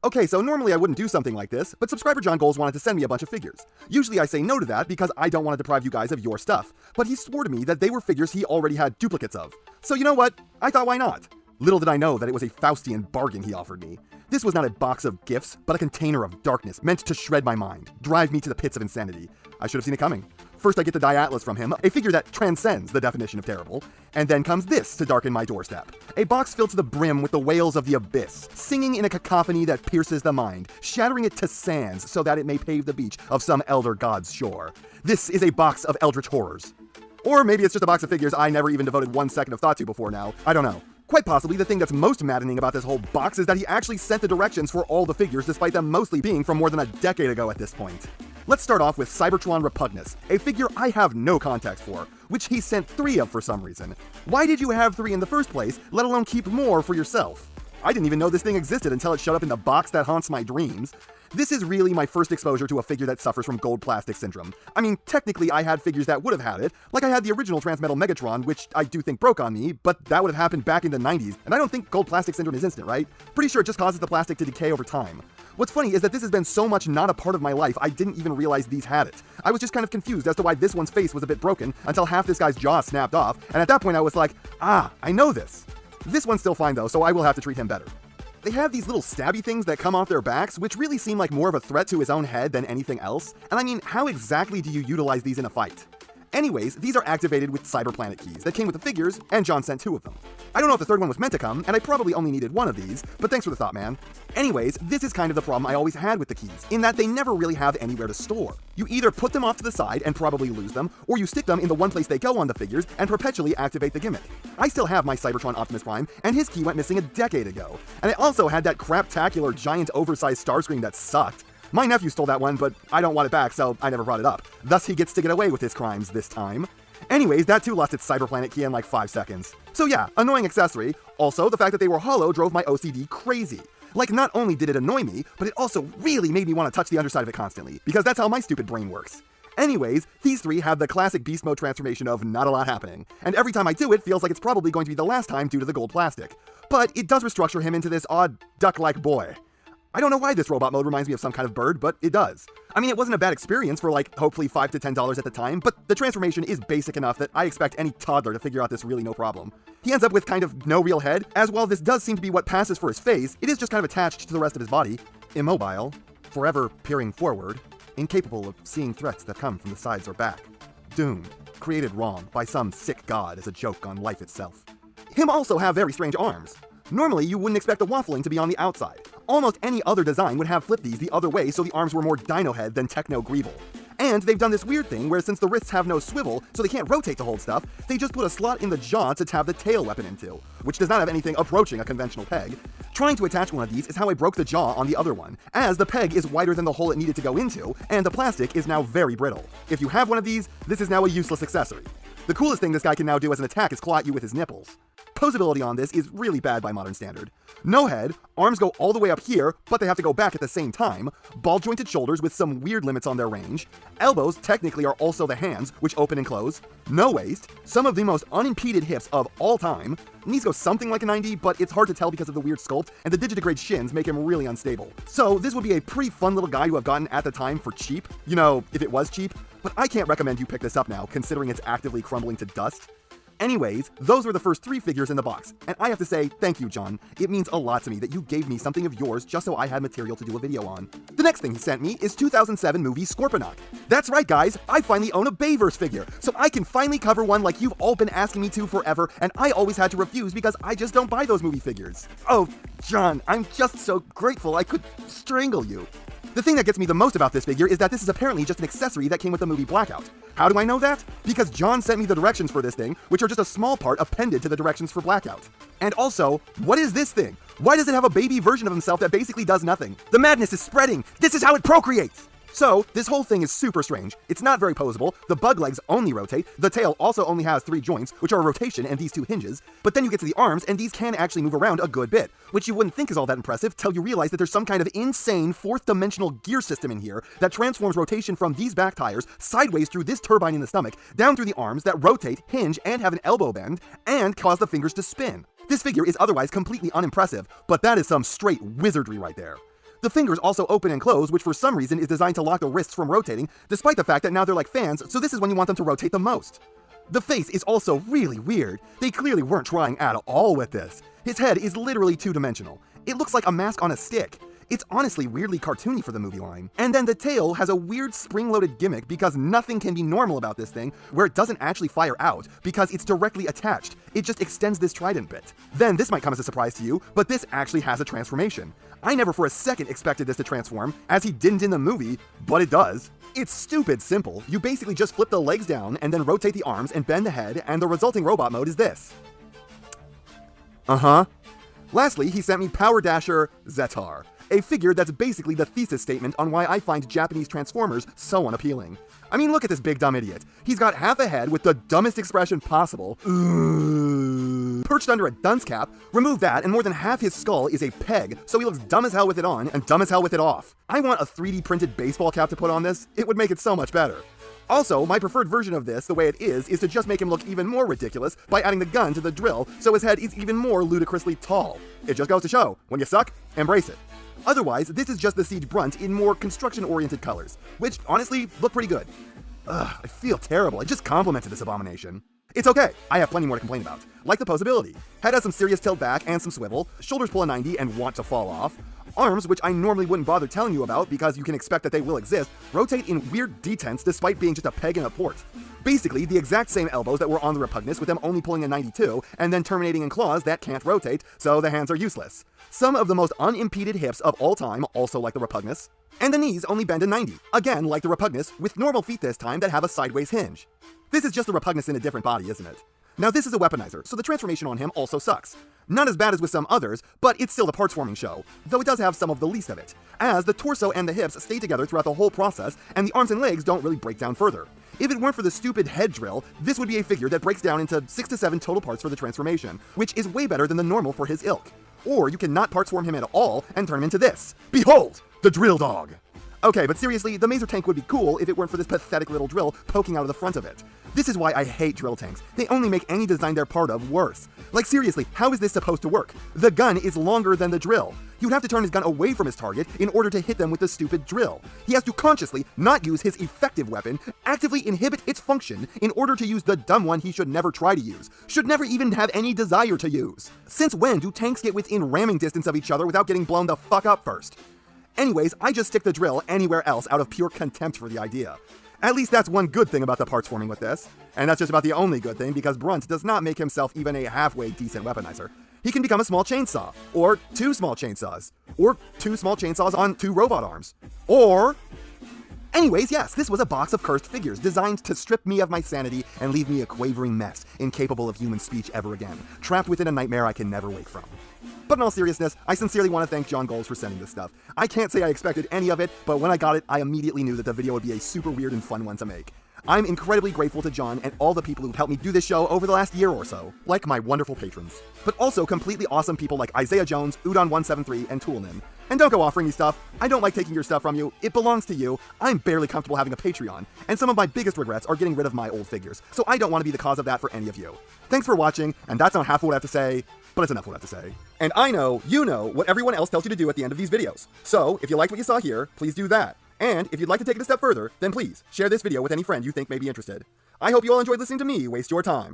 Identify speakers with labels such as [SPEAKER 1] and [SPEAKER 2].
[SPEAKER 1] Okay, so normally I wouldn't do something like this, but subscriber John Goals wanted to send me a bunch of figures. Usually I say no to that because I don't want to deprive you guys of your stuff, but he swore to me that they were figures he already had duplicates of. So you know what? I thought why not? Little did I know that it was a Faustian bargain he offered me. This was not a box of gifts, but a container of darkness meant to shred my mind, drive me to the pits of insanity. I should have seen it coming. First I get the Diatlas from him, a figure that transcends the definition of terrible, and then comes this to darken my doorstep. A box filled to the brim with the wails of the abyss, singing in a cacophony that pierces the mind, shattering it to sands so that it may pave the beach of some elder god's shore. This is a box of eldritch horrors. Or maybe it's just a box of figures I never even devoted 1 second of thought to before now. I don't know. Quite possibly, the thing that's most maddening about this whole box is that he actually sent the directions for all the figures despite them mostly being from more than a decade ago at this point. Let's start off with Cybertron Repugnus, a figure I have no context for, which he sent 3 of for some reason. Why did you have 3 in the first place, let alone keep more for yourself? I didn't even know this thing existed until it showed up in the box that haunts my dreams. This is really my first exposure to a figure that suffers from gold plastic syndrome. I mean, technically I had figures that would have had it, like I had the original Transmetal Megatron, which I do think broke on me, but that would have happened back in the 90s, and I don't think gold plastic syndrome is instant, right? Pretty sure it just causes the plastic to decay over time. What's funny is that this has been so much not a part of my life, I didn't even realize these had it. I was just kind of confused as to why this one's face was a bit broken until half this guy's jaw snapped off, and at that point I was like, I know this. This one's still fine though, so I will have to treat him better. They have these little stabby things that come off their backs, which really seem like more of a threat to his own head than anything else. And I mean, how exactly do you utilize these in a fight? Anyways, these are activated with Cyberplanet keys that came with the figures, and John sent 2 of them. I don't know if the third one was meant to come, and I probably only needed 1 of these, but thanks for the thought, man. Anyways, this is kind of the problem I always had with the keys, in that they never really have anywhere to store. You either put them off to the side and probably lose them, or you stick them in the one place they go on the figures and perpetually activate the gimmick. I still have my Cybertron Optimus Prime, and his key went missing a decade ago. And I also had that craptacular giant oversized Starscream that sucked. My nephew stole that one, but I don't want it back, so I never brought it up. Thus he gets to get away with his crimes this time. Anyways, that too lost its Cyberplanet key in like 5 seconds. So yeah, annoying accessory. Also, the fact that they were hollow drove my OCD crazy. Like, not only did it annoy me, but it also really made me want to touch the underside of it constantly, because that's how my stupid brain works. Anyways, these 3 have the classic beast mode transformation of not a lot happening, and every time I do it feels like it's probably going to be the last time due to the gold plastic. But it does restructure him into this odd, duck-like boy. I don't know why this robot mode reminds me of some kind of bird, but it does. I mean, it wasn't a bad experience for like, hopefully $5 to $10 at the time, but the transformation is basic enough that I expect any toddler to figure out this really no problem. He ends up with kind of no real head, as while this does seem to be what passes for his face, it is just kind of attached to the rest of his body. Immobile, forever peering forward, incapable of seeing threats that come from the sides or back. Doomed, created wrong by some sick god as a joke on life itself. Him also have very strange arms. Normally, you wouldn't expect the waffling to be on the outside. Almost any other design would have flipped these the other way so the arms were more Dino Head than Techno Greeble. And they've done this weird thing where since the wrists have no swivel, so they can't rotate to hold stuff, they just put a slot in the jaw to tab the tail weapon into, which does not have anything approaching a conventional peg. Trying to attach one of these is how I broke the jaw on the other one, as the peg is wider than the hole it needed to go into, and the plastic is now very brittle. If you have one of these, this is now a useless accessory. The coolest thing this guy can now do as an attack is claw at you with his nipples. Posability on this is really bad by modern standard. No head, arms go all the way up here, but they have to go back at the same time, ball-jointed shoulders with some weird limits on their range, elbows technically are also the hands, which open and close, no waist, some of the most unimpeded hips of all time, knees go something like a 90, but it's hard to tell because of the weird sculpt, and the digitigrade shins make him really unstable. So this would be a pretty fun little guy to have gotten at the time for cheap, you know, if it was cheap, but I can't recommend you pick this up now, considering it's actively crumbling to dust. Anyways, those were the first 3 figures in the box, and I have to say, thank you, John. It means a lot to me that you gave me something of yours just so I had material to do a video on. The next thing he sent me is 2007 movie Corpenoc. That's right, guys, I finally own a Bayverse figure, so I can finally cover one like you've all been asking me to forever, and I always had to refuse because I just don't buy those movie figures. Oh, John, I'm just so grateful I could strangle you. The thing that gets me the most about this figure is that this is apparently just an accessory that came with the movie Blackout. How do I know that? Because John sent me the directions for this thing, which are just a small part appended to the directions for Blackout. And also, what is this thing? Why does it have a baby version of himself that basically does nothing? The madness is spreading! This is how it procreates! So, this whole thing is super strange. It's not very posable, the bug legs only rotate, the tail also only has 3 joints, which are a rotation and these 2 hinges, but then you get to the arms and these can actually move around a good bit, which you wouldn't think is all that impressive till you realize that there's some kind of insane 4th dimensional gear system in here that transforms rotation from these back tires sideways through this turbine in the stomach, down through the arms that rotate, hinge, and have an elbow bend, and cause the fingers to spin. This figure is otherwise completely unimpressive, but that is some straight wizardry right there. The fingers also open and close, which for some reason is designed to lock the wrists from rotating, despite the fact that now they're like fans, so this is when you want them to rotate the most. The face is also really weird. They clearly weren't trying at all with this. His head is literally two-dimensional. It looks like a mask on a stick. It's honestly weirdly cartoony for the movie line. And then the tail has a weird spring-loaded gimmick because nothing can be normal about this thing, where it doesn't actually fire out because it's directly attached. It just extends this trident bit. Then this might come as a surprise to you, but this actually has a transformation. I never for a second expected this to transform, as he didn't in the movie, but it does. It's stupid simple. You basically just flip the legs down and then rotate the arms and bend the head, and the resulting robot mode is this. Lastly, he sent me Power Dasher Zetar, a figure that's basically the thesis statement on why I find Japanese Transformers so unappealing. I mean, look at this big dumb idiot. He's got half a head with the dumbest expression possible, perched under a dunce cap. Remove that, and more than half his skull is a peg, so he looks dumb as hell with it on and dumb as hell with it off. I want a 3D printed baseball cap to put on this. It would make it so much better. Also, my preferred version of this, the way it is to just make him look even more ridiculous by adding the gun to the drill, so his head is even more ludicrously tall. It just goes to show, when you suck, embrace it. Otherwise, this is just the Siege Brunt in more construction-oriented colors, which, honestly, look pretty good. I feel terrible. I just complimented this abomination. It's okay, I have plenty more to complain about. Like the posability. Head has some serious tilt back and some swivel, shoulders pull a 90 and want to fall off. Arms, which I normally wouldn't bother telling you about because you can expect that they will exist, rotate in weird detents despite being just a peg and a port. Basically, the exact same elbows that were on the Repugnus, with them only pulling a 92, and then terminating in claws that can't rotate, so the hands are useless. Some of the most unimpeded hips of all time, also like the Repugnus. And the knees only bend a 90, again like the Repugnus, with normal feet this time that have a sideways hinge. This is just the Repugnus in a different body, isn't it? Now this is a weaponizer, so the transformation on him also sucks. Not as bad as with some others, but it's still the parts forming show, though it does have some of the least of it, as the torso and the hips stay together throughout the whole process, and the arms and legs don't really break down further. If it weren't for the stupid head drill, this would be a figure that breaks down into 6 to 7 total parts for the transformation, which is way better than the normal for his ilk. Or you can not parts form him at all and turn him into this. Behold, the drill dog! Okay, but seriously, the Maser tank would be cool if it weren't for this pathetic little drill poking out of the front of it. This is why I hate drill tanks. They only make any design they're part of worse. Like seriously, how is this supposed to work? The gun is longer than the drill. You'd have to turn his gun away from his target in order to hit them with the stupid drill. He has to consciously not use his effective weapon, actively inhibit its function in order to use the dumb one he should never try to use, should never even have any desire to use. Since when do tanks get within ramming distance of each other without getting blown the fuck up first? Anyways, I just stick the drill anywhere else out of pure contempt for the idea. At least that's one good thing about the parts forming with this. And that's just about the only good thing, because Brunt does not make himself even a halfway decent weaponizer. He can become a small chainsaw, or 2 small chainsaws, or 2 small chainsaws on 2 robot arms, or... Anyways, yes, this was a box of cursed figures designed to strip me of my sanity and leave me a quavering mess, incapable of human speech ever again, trapped within a nightmare I can never wake from. But in all seriousness, I sincerely want to thank John Goals for sending this stuff. I can't say I expected any of it, but when I got it, I immediately knew that the video would be a super weird and fun one to make. I'm incredibly grateful to John and all the people who've helped me do this show over the last year or so, like my wonderful patrons. But also completely awesome people like Isaiah Jones, Udon173, and Toolnin. And don't go offering me stuff. I don't like taking your stuff from you. It belongs to you. I'm barely comfortable having a Patreon, and some of my biggest regrets are getting rid of my old figures, so I don't want to be the cause of that for any of you. Thanks for watching, and that's not half of what I have to say, but it's enough what I have to say. And I know you know what everyone else tells you to do at the end of these videos. So, if you liked what you saw here, please do that. And if you'd like to take it a step further, then please share this video with any friend you think may be interested. I hope you all enjoyed listening to me waste your time.